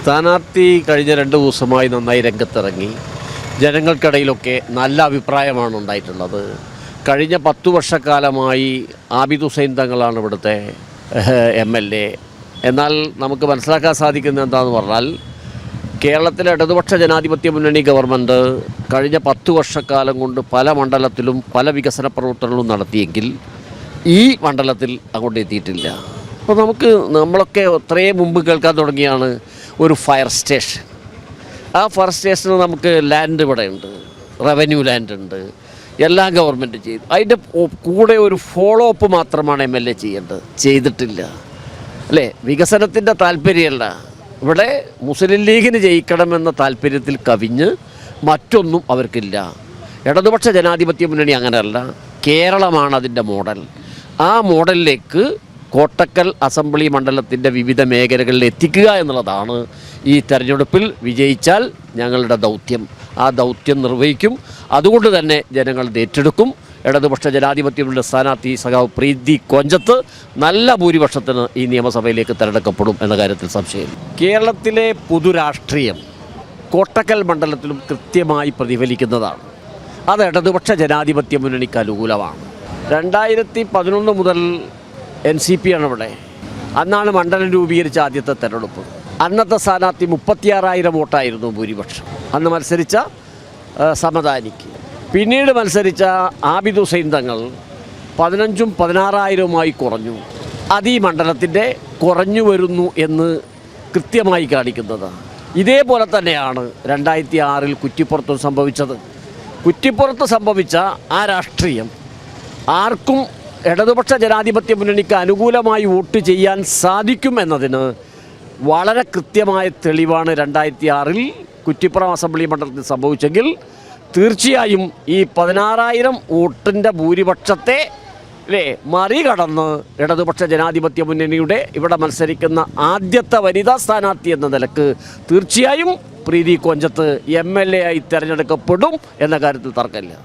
സ്ഥാനാർത്ഥി കഴിഞ്ഞ 2 ദിവസമായി നന്നായി രംഗത്തിറങ്ങി. ജനങ്ങൾക്കിടയിലൊക്കെ നല്ല അഭിപ്രായമാണ് ഉണ്ടായിട്ടുള്ളത്. കഴിഞ്ഞ 10 വർഷക്കാലമായി ആബിദ് ഹുസൈൻ തങ്ങളാണ് ഇവിടുത്തെ MLA. എന്നാൽ നമുക്ക് മനസ്സിലാക്കാൻ സാധിക്കുന്നത് എന്താണെന്ന് പറഞ്ഞാൽ, കേരളത്തിലെ ഇടതുപക്ഷ ജനാധിപത്യ മുന്നണി ഗവൺമെൻറ് കഴിഞ്ഞ 10 വർഷക്കാലം കൊണ്ട് പല മണ്ഡലത്തിലും പല വികസന പ്രവർത്തനങ്ങളും നടത്തിയെങ്കിൽ ഈ മണ്ഡലത്തിൽ അങ്ങോട്ട് എത്തിയിട്ടില്ല. അപ്പോൾ നമ്മളൊക്കെ അത്രയും മുമ്പ് കേൾക്കാൻ തുടങ്ങിയാണ് ഒരു ഫയർ സ്റ്റേഷൻ. ആ ഫയർ സ്റ്റേഷന് നമുക്ക് ലാൻഡ് ഇവിടെ ഉണ്ട്, റവന്യൂ ലാൻഡ് ഉണ്ട്, എല്ലാ ഗവൺമെൻറ് ചെയ്തു. അതിൻ്റെ കൂടെ ഒരു ഫോളോ അപ്പ് മാത്രമാണ് MLA ചെയ്തിട്ടില്ല അല്ലേ? വികസനത്തിൻ്റെ താല്പര്യമല്ല ഇവിടെ, മുസ്ലിം ലീഗിന് ജയിക്കണമെന്ന താല്പര്യത്തിൽ കവിഞ്ഞ് മറ്റൊന്നും അവർക്കില്ല. ഇടതുപക്ഷ ജനാധിപത്യ മുന്നണി അങ്ങനെയല്ല, കേരളമാണ് അതിൻ്റെ മോഡൽ. ആ മോഡലിലേക്ക് കോട്ടക്കൽ അസംബ്ലി മണ്ഡലത്തിൻ്റെ വിവിധ മേഖലകളിൽ എത്തിക്കുക എന്നുള്ളതാണ് ഈ തെരഞ്ഞെടുപ്പിൽ വിജയിച്ചാൽ ഞങ്ങളുടെ ദൗത്യം. ആ ദൗത്യം നിർവഹിക്കും. അതുകൊണ്ട് തന്നെ ജനങ്ങൾ ഏറ്റെടുക്കും. ഇടതുപക്ഷ ജനാധിപത്യമുള്ള സ്ഥാനാർത്ഥി സഖാവ് പ്രീതി കൊഞ്ചത്ത് നല്ല ഭൂരിപക്ഷത്തിന് ഈ നിയമസഭയിലേക്ക് തിരഞ്ഞെടുക്കപ്പെടും എന്ന കാര്യത്തിൽ സംശയമില്ല. കേരളത്തിലെ പൊതുരാഷ്ട്രീയം കോട്ടക്കൽ മണ്ഡലത്തിലും കൃത്യമായി പ്രതിഫലിക്കുന്നതാണ്. അത് ഇടതുപക്ഷ ജനാധിപത്യ മുന്നണിക്ക് അനുകൂലമാണ്. 2011 മുതൽ NCP ആണ് ഇവിടെ. അന്നാണ് മണ്ഡലം രൂപീകരിച്ച ആദ്യത്തെ തെരഞ്ഞെടുപ്പ്. അന്നത്തെ സ്ഥാനാർത്ഥി 36,000 വോട്ടായിരുന്നു ഭൂരിപക്ഷം. അന്ന് മത്സരിച്ച സമദാനിക്ക്. പിന്നീട് മത്സരിച്ച ആബിദ് ഹുസൈൻ തങ്ങൾ 15,000 16,000 കുറഞ്ഞു. അത് ഈ മണ്ഡലത്തിൻ്റെ കുറഞ്ഞു വരുന്നു എന്ന് കൃത്യമായി കാണിക്കുന്നതാണ്. ഇതേപോലെ തന്നെയാണ് 2006 കുറ്റിപ്പുറത്തും സംഭവിച്ചത്. കുറ്റിപ്പുറത്ത് സംഭവിച്ച ആ രാഷ്ട്രീയം ആർക്കും ഇടതുപക്ഷ ജനാധിപത്യ മുന്നണിക്ക് അനുകൂലമായി വോട്ട് ചെയ്യാൻ സാധിക്കും എന്നതിന് വളരെ കൃത്യമായ തെളിവാണ് 2006 കുറ്റിപ്പുറം അസംബ്ലി മണ്ഡലത്തിൽ സംഭവിച്ചെങ്കിൽ തീർച്ചയായും ഈ 16,000 വോട്ടിൻ്റെ ഭൂരിപക്ഷത്തെ മറികടന്ന് ഇടതുപക്ഷ ജനാധിപത്യ മുന്നണിയുടെ ഇവിടെ മത്സരിക്കുന്ന ആദ്യത്തെ വനിതാ സ്ഥാനാർത്ഥി എന്ന നിലക്ക് തീർച്ചയായും പ്രീതി കൊഞ്ചത്ത് MLA ആയി തിരഞ്ഞെടുക്കപ്പെടും എന്ന കാര്യത്തിൽ തർക്കമില്ല.